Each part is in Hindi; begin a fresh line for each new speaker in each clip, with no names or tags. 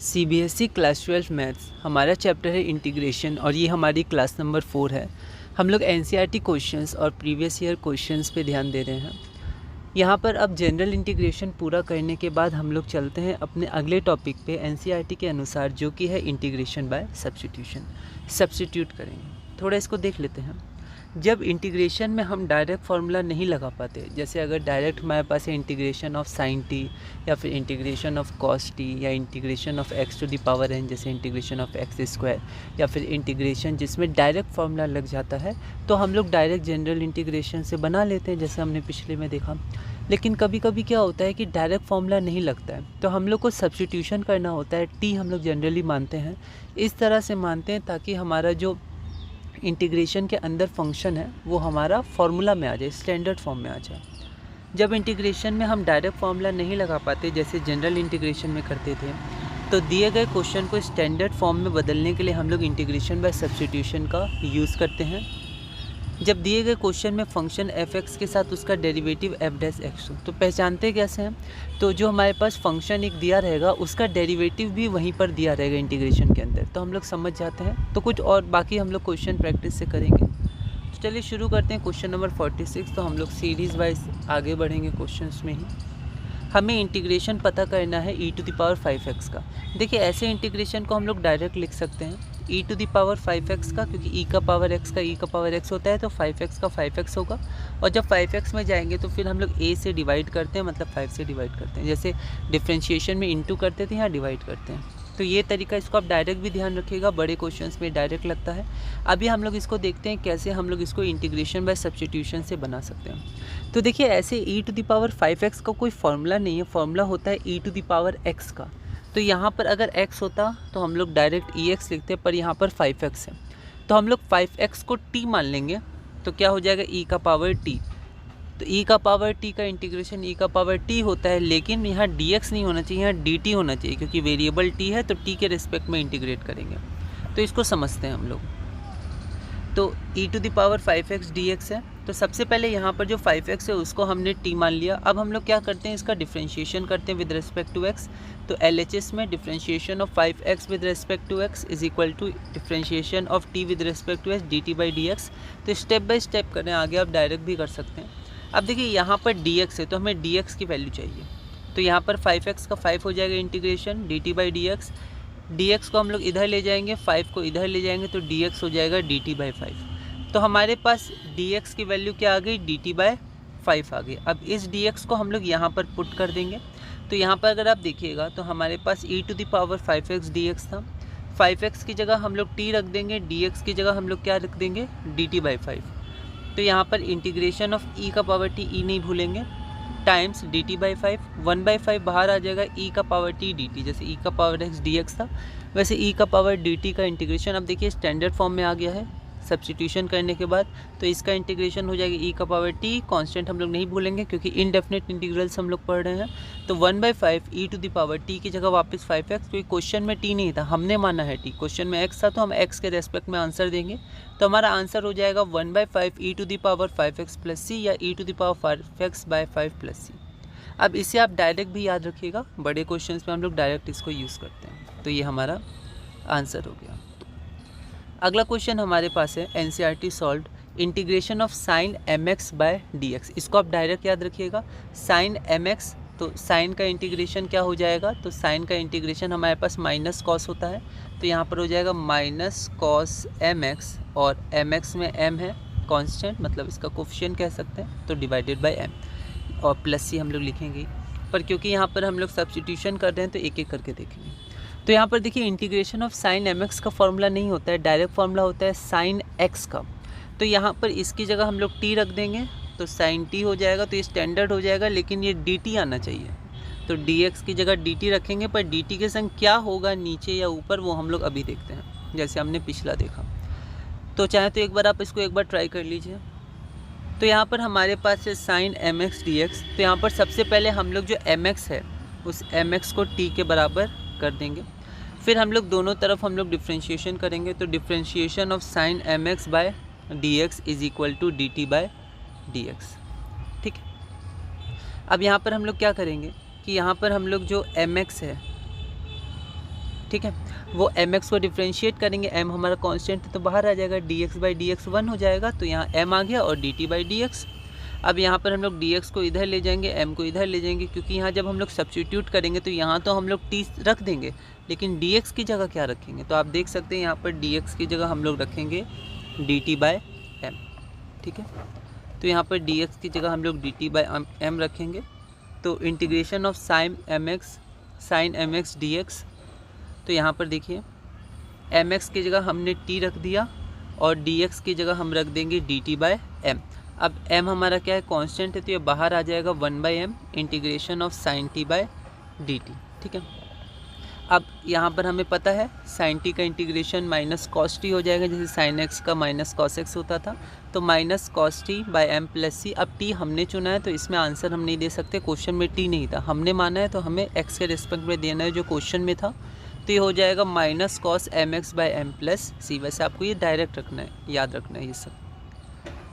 सीबीएसई क्लास 12 मैथ्स हमारा चैप्टर है इंटीग्रेशन और ये हमारी क्लास नंबर 4 है। हम लोग एनसीईआरटी क्वेश्चंस और प्रीवियस ईयर क्वेश्चंस पे ध्यान दे रहे हैं। यहाँ पर अब जनरल इंटीग्रेशन पूरा करने के बाद हम लोग चलते हैं अपने अगले टॉपिक पे एनसीईआरटी के अनुसार, जो कि है इंटीग्रेशन बाय सब्स्टिट्यूशन। सब्स्टिट्यूट करेंगे, थोड़ा इसको देख लेते हैं। जब इंटीग्रेशन में हम डायरेक्ट फार्मूला नहीं लगा पाते, जैसे अगर डायरेक्ट हमारे पास है इंटीग्रेशन ऑफ साइन टी या फिर इंटीग्रेशन ऑफ कॉस टी या integration of X to the power N, जैसे इंटीग्रेशन ऑफ एक्स स्क्वायर, या फिर इंटीग्रेशन जिसमें डायरेक्ट फार्मूला लग जाता है, तो हम लोग डायरेक्ट जनरल इंटीग्रेशन से बना लेते हैं, जैसे हमने पिछले में देखा। लेकिन कभी कभी क्या होता है कि डायरेक्ट फार्मूला नहीं लगता है, तो हम लोग को सब्स्टिट्यूशन करना होता है। टी हम लोग जनरली मानते हैं, इस तरह से मानते हैं ताकि हमारा जो इंटीग्रेशन के अंदर फंक्शन है वो हमारा फार्मूला में आ जाए, स्टैंडर्ड फॉर्म में आ जाए। जब इंटीग्रेशन में हम डायरेक्ट फार्मूला नहीं लगा पाते, जैसे जनरल इंटीग्रेशन में करते थे, तो दिए गए क्वेश्चन को स्टैंडर्ड फॉर्म में बदलने के लिए हम लोग इंटीग्रेशन बाय सब्स्टिट्यूशन का यूज़ करते हैं। जब दिए गए क्वेश्चन में फंक्शन एफ एक्स के साथ उसका डेरिवेटिव एफ डैश एक्स हो, तो पहचानते कैसे हैं? तो जो हमारे पास फंक्शन एक दिया रहेगा उसका डेरिवेटिव भी वहीं पर दिया रहेगा इंटीग्रेशन के अंदर, तो हम लोग समझ जाते हैं। तो कुछ और बाकी हम लोग क्वेश्चन प्रैक्टिस से करेंगे। तो चलिए शुरू करते हैं क्वेश्चन नंबर 46। तो हम लोग सीरीज़ वाइज आगे बढ़ेंगे क्वेश्चन में ही। हमें इंटीग्रेशन पता करना है e to the power 5x का। देखिए, ऐसे इंटीग्रेशन को हम लोग डायरेक्ट लिख सकते हैं e to the power 5x का, क्योंकि e का पावर x का e का पावर x होता है, तो 5x का 5x होगा। और जब 5x में जाएंगे तो फिर हम लोग a से डिवाइड करते हैं, मतलब 5 से डिवाइड करते हैं। जैसे डिफ्रेंशिएशन में इंटू करते थे, यहाँ डिवाइड करते हैं। तो ये तरीका, इसको आप डायरेक्ट भी ध्यान रखिएगा, बड़े क्वेश्चंस में डायरेक्ट लगता है। अभी हम लोग इसको देखते हैं कैसे हम लोग इसको इंटीग्रेशन बाय सब्स्टिट्यूशन से बना सकते हैं। तो देखिए, ऐसे e to the power 5x का कोई फार्मूला नहीं है, फार्मूला होता है e to the power x का। तो यहाँ पर अगर x होता तो हम लोग डायरेक्ट ex लिखते, पर यहाँ पर 5x है, तो हम लोग 5x को t मान लेंगे। तो क्या हो जाएगा? e का पावर t। तो e का पावर t का इंटीग्रेशन e का पावर t होता है, लेकिन यहाँ dx नहीं होना चाहिए, यहाँ dt होना चाहिए, क्योंकि वेरिएबल t है तो t के रिस्पेक्ट में इंटीग्रेट करेंगे। तो इसको समझते हैं हम लोग। तो e to the power 5x dx है, तो सबसे पहले यहाँ पर जो 5x है उसको हमने t मान लिया। अब हम लोग क्या करते हैं, इसका डिफ्रेंशिएशन करते हैं विद रिस्पेक्ट टू x। तो LHS में differentiation of 5x with respect to x is equal to differentiation of t with respect to x dt by dx। तो स्टेप बाय स्टेप करें, आगे आप डायरेक्ट भी कर सकते हैं। अब देखिए, यहाँ पर dx है तो हमें dx की वैल्यू चाहिए। तो यहाँ पर 5x का 5 हो जाएगा integration dt by dx। dx को हम लोग इधर ले जाएंगे, 5 को इधर ले जाएंगे, तो dx हो जाएगा dt बाई 5। तो हमारे पास dx की वैल्यू क्या आ गई? dt बाई 5 आ गई। अब इस dx को हम लोग यहाँ पर पुट कर देंगे। तो यहाँ पर अगर आप देखिएगा तो हमारे पास e to the power 5x dx था। 5x की जगह हम लोग t रख देंगे, dx की जगह हम लोग क्या रख देंगे? dt by 5। तो यहाँ पर इंटीग्रेशन ऑफ e का पावर t, e नहीं भूलेंगे, टाइम्स dt बाई 5। 1/5 बाहर आ जाएगा, e का पावर t dt। जैसे e का पावर x dx था, वैसे e का पावर dt का इंटीग्रेशन अब देखिए स्टैंडर्ड फॉर्म में आ गया है सब्स्टिट्यूशन करने के बाद। तो इसका इंटीग्रेशन हो जाएगा e का पावर t, कांस्टेंट हम लोग नहीं भूलेंगे क्योंकि इनडेफिनेट इंटीग्रल्स हम लोग पढ़ रहे हैं। तो 1/5 e to the power t की जगह वापस 5x, क्योंकि क्वेश्चन में t नहीं था, हमने माना है t, क्वेश्चन में x था तो हम x के रेस्पेक्ट में आंसर देंगे। तो हमारा आंसर हो जाएगा 1/5 e to the power 5x plus c, या e to the power 5x by 5 plus c। अब इसे आप डायरेक्ट भी याद रखिएगा, बड़े क्वेश्चंस में हम लोग डायरेक्ट इसको यूज़ करते हैं। तो ये हमारा आंसर हो गया। अगला क्वेश्चन हमारे पास है NCERT solved integration of sine mx by dx। इसको आप डायरेक्ट याद रखिएगा, साइन mx। तो साइन का इंटीग्रेशन क्या हो जाएगा? तो साइन का इंटीग्रेशन हमारे पास माइनस कॉस होता है, तो यहाँ पर हो जाएगा माइनस कॉस mx, और mx में m है कांस्टेंट, मतलब इसका कोफिशिएंट कह सकते हैं, तो डिवाइडेड बाय m, और प्लस c हम लोग लिखेंगे। पर क्योंकि यहाँ पर हम लोग सब्स्टिट्यूशन कर रहे हैं तो एक एक करके देखेंगे। तो यहाँ पर देखिए, इंटीग्रेशन ऑफ साइन mx का फॉर्मूला नहीं होता है, डायरेक्ट फार्मूला होता है साइन x का। तो यहाँ पर इसकी जगह हम लोग t रख देंगे, तो साइन t हो जाएगा, तो ये स्टैंडर्ड हो जाएगा, लेकिन ये dt आना चाहिए। तो dx की जगह dt रखेंगे, पर dt के संग क्या होगा, नीचे या ऊपर, वो हम लोग अभी देखते हैं, जैसे हमने पिछला देखा। तो चाहे तो एक बार आप इसको एक बार ट्राई कर लीजिए। तो यहाँ पर हमारे पास है साइन mx dx। तो यहाँ पर सबसे पहले हम लोग जो mx है उस mx को t के बराबर कर देंगे। फिर हम लोग दोनों तरफ हम लोग डिफ्रेंशिएशन करेंगे, तो differentiation of sine mx by dx is equal to dt by dx। ठीक है। अब यहाँ पर हम लोग क्या करेंगे कि यहाँ पर हम लोग जो mx है ठीक है। वो mx को डिफ्रेंशिएट करेंगे, m हमारा कांस्टेंट है तो बाहर आ जाएगा, dx बाई डी एक्स 1 हो जाएगा, तो यहाँ m आ गया और dt बाई डी एक्स। अब यहाँ पर हम लोग dx को इधर ले जाएंगे, m को इधर ले जाएंगे, क्योंकि यहाँ जब हम लोग सब्स्टिट्यूट करेंगे तो यहाँ तो हम लोग t रख देंगे, लेकिन dx की जगह क्या रखेंगे, तो आप देख सकते हैं यहाँ पर dx की जगह हम लोग रखेंगे dt बाय m, ठीक है। तो यहाँ पर dx की जगह हम लोग dt बाय m रखेंगे, तो integration of sine M X dx, तो यहाँ पर देखिए mx की जगह हमने t रख दिया और dx की जगह हम रख देंगे dt बाय m। अब m हमारा क्या है, कांस्टेंट है, तो ये बाहर आ जाएगा 1/m integration of sine t by dt, ठीक है। अब यहाँ पर हमें पता है साइन t का इंटीग्रेशन माइनस कॉस t हो जाएगा, जैसे साइन x का माइनस कॉस x होता था, तो minus cos t by m plus c। अब t हमने चुना है तो इसमें आंसर हम नहीं दे सकते, क्वेश्चन में t नहीं था, हमने माना है तो हमें x के रिस्पेक्ट में देना है जो क्वेश्चन में था, तो ये हो जाएगा minus cos M X by M plus C. वैसे आपको ये डायरेक्ट रखना है, याद रखना है ये सब।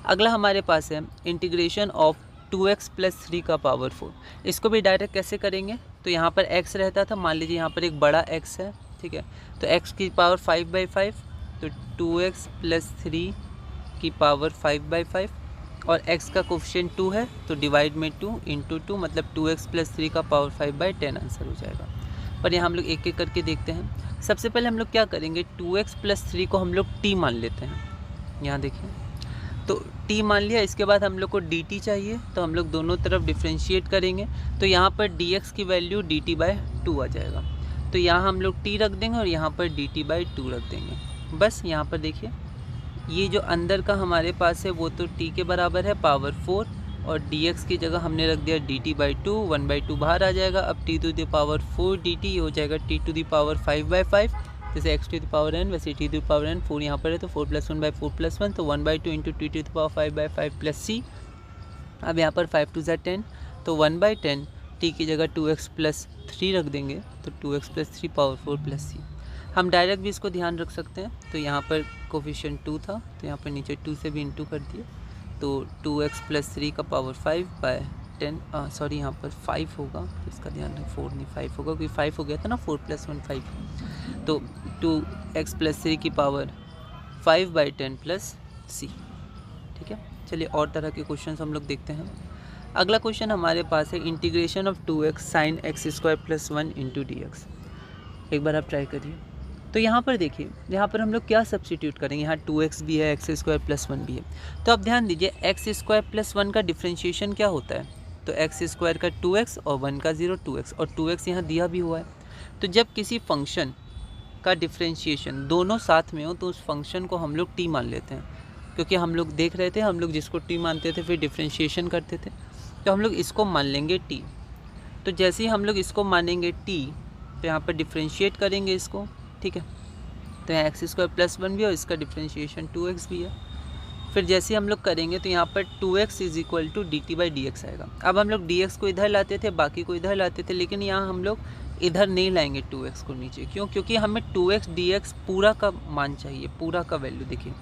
अगला हमारे पास है इंटीग्रेशन ऑफ 2x प्लस 3 का पावर 4। इसको भी डायरेक्ट कैसे करेंगे, तो यहाँ पर x रहता था, मान लीजिए यहाँ पर एक बड़ा x है, ठीक है, तो x की पावर 5/5, तो 2x प्लस 3 की पावर 5/5, और x का कोफिशिएंट 2 है तो डिवाइड में 2 इंटू 2, मतलब 2x प्लस 3 का पावर 5/10 आंसर हो जाएगा। पर यहाँ हम लोग एक एक करके देखते हैं। सबसे पहले हम लोग क्या करेंगे, 2x प्लस 3 को हम लोग t मान लेते हैं, यहाँ देखिए, तो t मान लिया। इसके बाद हम लोग को dt चाहिए, तो हम लोग दोनों तरफ डिफ्रेंशिएट करेंगे, तो यहाँ पर dx की वैल्यू dt बाय 2 आ जाएगा, तो यहाँ हम लोग t रख देंगे और यहाँ पर dt बाय 2 रख देंगे। बस यहाँ पर देखिए ये जो अंदर का हमारे पास है वो तो t के बराबर है पावर 4, और dx की जगह हमने रख दिया dt बाई 2, 1/2 बाहर आ जाएगा। अब t to the power 4 dt हो जाएगा t टू द पावर 5/5, जैसे x to the power n वैसे t to the power n, 4 यहाँ पर है तो 4 + 1/4 + 1, तो 1/2 into t to the power 5/5 plus c। अब यहाँ पर 5 × 10, तो 1/10, t की जगह 2x प्लस 3 रख देंगे, तो 2x plus 3 power 4 plus c। हम डायरेक्ट भी इसको ध्यान रख सकते हैं, तो यहाँ पर कोफिशिएंट 2 था तो यहाँ पर नीचे 2 से भी इंटू कर दिए, तो 2x प्लस 3 का पावर 5/10, सॉरी यहाँ पर 5 होगा तो इसका ध्यान रखें, 4 नहीं 5 होगा, क्योंकि 5 हो गया था ना, 4 + 1 5, तो 2x प्लस 3 की पावर 5/10 प्लस c, ठीक है। चलिए और तरह के क्वेश्चन हम लोग देखते हैं। अगला क्वेश्चन हमारे पास है integration of 2x sine x² + 1 into dx। एक बार आप ट्राई करिए। तो यहाँ पर देखिए, यहाँ पर हम लोग क्या सब्स्टिट्यूट करेंगे, यहाँ 2x भी है, x² + 1 भी है, तो आप ध्यान दीजिए x² + 1 का डिफ्रेंशिएशन क्या होता है, तो x² का 2x और 1 का 0 2x, और 2x यहाँ दिया भी हुआ है। तो जब किसी फंक्शन का डिफ्रेंशिएशन दोनों साथ में हो तो उस फंक्शन को हम लोग t मान लेते हैं, क्योंकि हम लोग देख रहे थे, हम लोग जिसको t मानते थे फिर डिफ्रेंशिएशन करते थे, तो हम लोग इसको मान लेंगे t। तो जैसे ही हम लोग इसको मानेंगे t, तो यहाँ पर डिफ्रेंशिएट करेंगे इसको, ठीक है, तो यहाँ x² + 1 भी है और इसका डिफ्रेंशिएशन 2x भी है। फिर जैसे हम लोग करेंगे तो यहाँ पर 2x = dt बाई dx आएगा। अब हम लोग dx को इधर लाते थे, बाकी को इधर लाते थे, लेकिन यहाँ हम लोग इधर नहीं लाएंगे 2x को नीचे, क्यों, क्योंकि हमें 2x dx पूरा का मान चाहिए, पूरा का वैल्यू। देखिए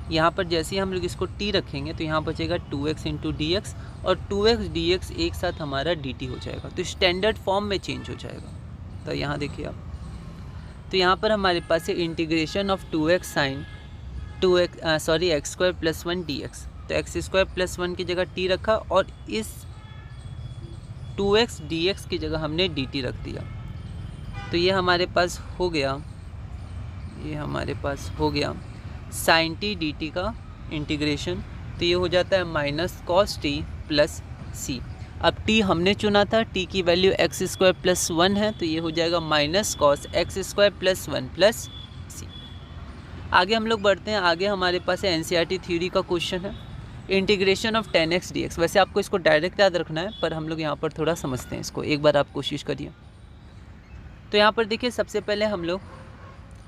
यहाँ पर जैसे ही हम लोग इसको t रखेंगे तो यहाँ बचेगा 2x × dx, और 2x dx एक साथ हमारा dt हो जाएगा, तो स्टैंडर्ड फॉर्म में चेंज हो जाएगा। तो यहाँ देखिए आप, तो यहाँ पर हमारे पास है integration of 2x sine x² + 1 dx, तो x² + 1 की जगह t रखा और इस 2x dx की जगह हमने dt रख दिया, तो ये हमारे पास हो गया, ये हमारे पास हो गया साइन t dt का इंटीग्रेशन, तो ये हो जाता है minus cos t plus c। अब t हमने चुना था, t की वैल्यू x² + 1 है, तो ये हो जाएगा minus cos x² + 1 plus c। आगे हम लोग बढ़ते हैं। आगे हमारे पास है NCERT थ्योरी का क्वेश्चन है, इंटीग्रेशन ऑफ 10x dx। वैसे आपको इसको डायरेक्ट याद रखना है, पर हम लोग यहाँ पर थोड़ा समझते हैं इसको, एक बार आप कोशिश करिए। तो यहाँ पर देखिए, सबसे पहले हम लोग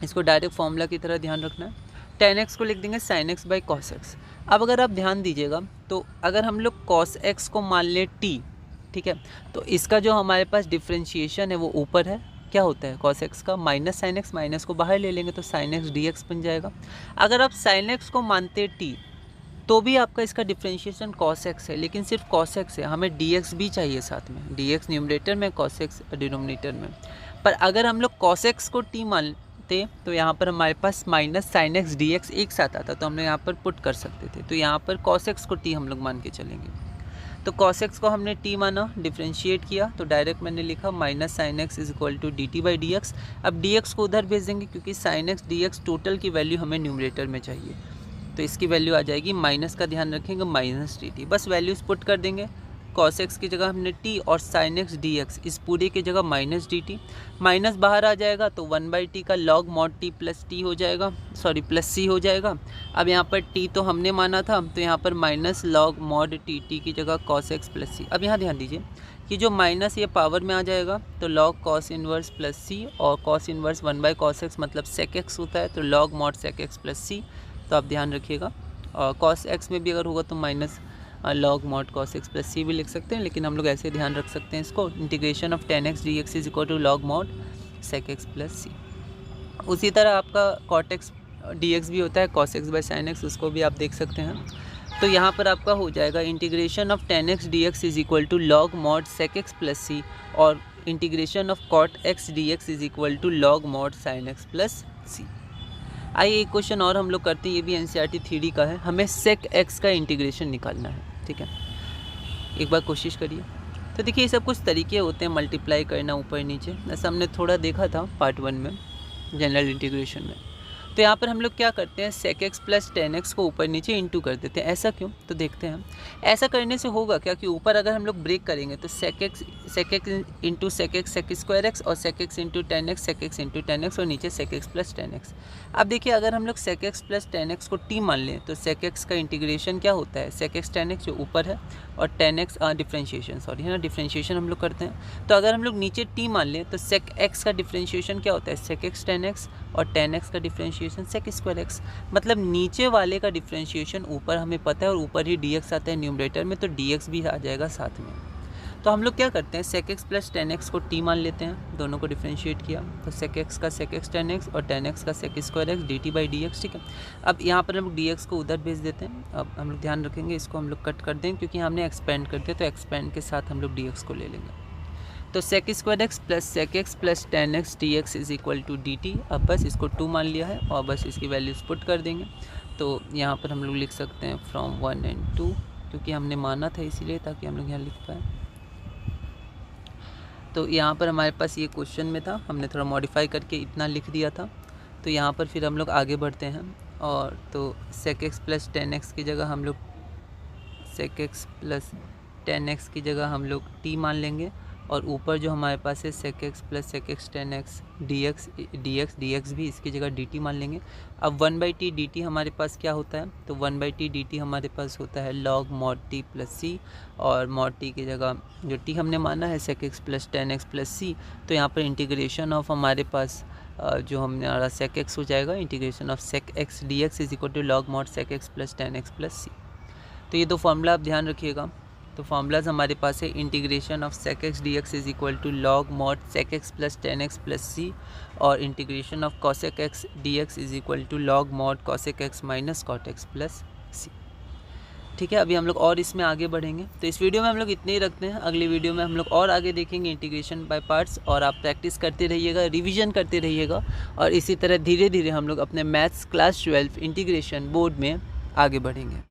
इसको डायरेक्ट फॉर्मूला की तरह ध्यान रखना है। 10x को लिख देंगे sin x by cos x। अब अगर आप ध्यान दीजिएगा तो अगर हम लोग cos x को मान लें t, ठीक है, तो इसका जो हमारे पास डिफ्रेंशिएशन है वो ऊपर है, क्या होता है cos x का माइनस sin x, माइनस को बाहर ले लेंगे तो sin x dx बन जाएगा। अगर आप sin x को मानते t तो भी आपका इसका डिफ्रेंशिएशन cos x है, लेकिन सिर्फ cos x है, हमें dx भी चाहिए साथ में, dx न्यूमरेटर में cos x डिनोमिनेटर में। पर अगर हम लोग cos x को t मानते तो यहाँ पर हमारे पास minus sine x D X एक साथ आता, तो हम लोग यहाँ पर पुट कर सकते थे। तो यहाँ पर cos x को t हम लोग मान के चलेंगे। तो cos x को हमने t माना, डिफ्रेंशिएट किया, तो डायरेक्ट मैंने लिखा minus sine x is equal to d t by d x. अब डी एक्स को उधर भेज देंगे क्योंकि sine x D x total की वैल्यू हमें न्यूमरेटर में चाहिए, तो इसकी वैल्यू आ जाएगी, माइनस का ध्यान रखेंगे, माइनस डी टी। बस वैल्यूज़ पुट कर देंगे। cos x की जगह हमने t और sin x dx, इस पूरे की जगह माइनस डी टी, माइनस बाहर आ जाएगा तो 1/t का log mod t plus T हो जाएगा, सॉरी प्लस सी हो जाएगा। अब यहाँ पर t तो हमने माना था, तो यहाँ पर माइनस log mod tt की जगह cos x प्लस सी। अब यहाँ ध्यान दीजिए कि जो माइनस ये पावर में आ जाएगा तो log cos inverse plus C, और cos इनवर्स 1/cos x मतलब sec x होता है, तो log mod sec x plus C. तो आप ध्यान रखिएगा, और cos x में भी अगर होगा तो minus log mod cos x plus C भी लिख सकते हैं, लेकिन हम लोग ऐसे ध्यान रख सकते हैं इसको, integration of tan x dx is equal to log mod sec x plus C. उसी तरह आपका cot x dx भी होता है cos x by sin x, उसको भी आप देख सकते हैं। तो यहाँ पर आपका हो जाएगा integration of tan x dx is equal to log mod sec x plus C, और integration of cot x dx is equal to log mod sin x plus C. आइए एक क्वेश्चन और हम लोग करते हैं, ये भी एनसीईआरटी थ्योरी का है। हमें sec x का इंटीग्रेशन निकालना है, ठीक है, एक बार कोशिश करिए। तो देखिए ये सब कुछ तरीके होते हैं मल्टीप्लाई करना ऊपर नीचे, ऐसा हमने थोड़ा देखा था पार्ट 1 में जनरल इंटीग्रेशन में। तो यहाँ पर हम लोग क्या करते हैं, sec x plus tan x को ऊपर नीचे इंटू कर देते हैं। ऐसा क्यों, तो देखते हैं। ऐसा करने से होगा क्या कि ऊपर अगर हम लोग ब्रेक करेंगे तो sec x into sec x sec square x, और sec x into tan x sec x into tan x, और नीचे sec x plus tan x। अब देखिए अगर हम लोग sec x plus tan x को t मान लें तो sec x का इंटीग्रेशन क्या होता है, sec x tan x जो ऊपर है, और tan x डिफ्रेंशिएशन, सॉरी है ना, डिफ्रेंशिएशन हम लोग करते हैं। तो अगर हम लोग नीचे t मान लें तो sec x का डिफ्रेंशिएशन क्या होता है, sec x tan x, और tan x का डिफ्रेंशिएशन sec स्क्वायर x। मतलब नीचे वाले का डिफ्रेंशिएशन ऊपर हमें पता है, और ऊपर ही dx आता है न्यूमरेटर में, तो dx भी आ जाएगा साथ में। तो हम लोग क्या करते हैं, sec x plus tan x को t मान लेते हैं, दोनों को डिफ्रेंशिएट किया, तो sec x का sec x tan x और tan x का sec square x dt by dx, ठीक है। अब यहाँ पर हम लोग dx को उधर भेज देते हैं। अब हम लोग ध्यान रखेंगे, इसको हम लोग कट कर दें क्योंकि हमने एक्सपेंड कर दिया, तो एक्सपेंड के साथ हम लोग dx को ले लेंगे। तो sec square x plus sec x plus tan x dx is equal to dt। अब बस इसको 2 मान लिया है, और बस इसकी वैल्यूज़ पुट कर देंगे। तो यहाँ पर हम लोग लिख सकते हैं फ्रॉम 1 and 2, क्योंकि हमने माना था इसीलिए, ताकि हम लोग यहाँ लिख पाए। तो यहाँ पर हमारे पास ये क्वेश्चन में था, हमने थोड़ा मॉडिफाई करके इतना लिख दिया था। तो यहाँ पर फिर हम लोग आगे बढ़ते हैं, और तो sec x plus tan x की जगह हम लोग sec x plus tan x की जगह हम लोग t मान लेंगे, और ऊपर जो हमारे पास है sec x plus sec x tan x dx भी इसकी जगह dt मान लेंगे। अब 1/t dt हमारे पास क्या होता है, तो 1/t dt हमारे पास होता है log mod t plus c, और mod t की जगह जो t हमने माना है sec x plus tan x plus c, तो यहाँ पर इंटीग्रेशन ऑफ हमारे पास जो हमारा sec x हो जाएगा, integration of sec x dx is equal to log mod sec x plus tan x plus c। तो ये दो फार्मूला आप ध्यान रखिएगा। तो फार्मूलाज हमारे पास है, integration of sec x dx is equal to log mod sec x plus tan x plus c, और integration of cosec x dx is equal to log mod cosec x minus cot x plus c, ठीक है। अभी हम लोग और इसमें आगे बढ़ेंगे। तो इस वीडियो में हम लोग इतने ही रखते हैं, अगली वीडियो में हम लोग और आगे देखेंगे इंटीग्रेशन बाय पार्ट्स, और आप प्रैक्टिस करते रहिएगा, रिवीजन करते रहिएगा, और इसी तरह धीरे धीरे हम लोग अपने मैथ्स क्लास 12 इंटीग्रेशन बोर्ड में आगे बढ़ेंगे।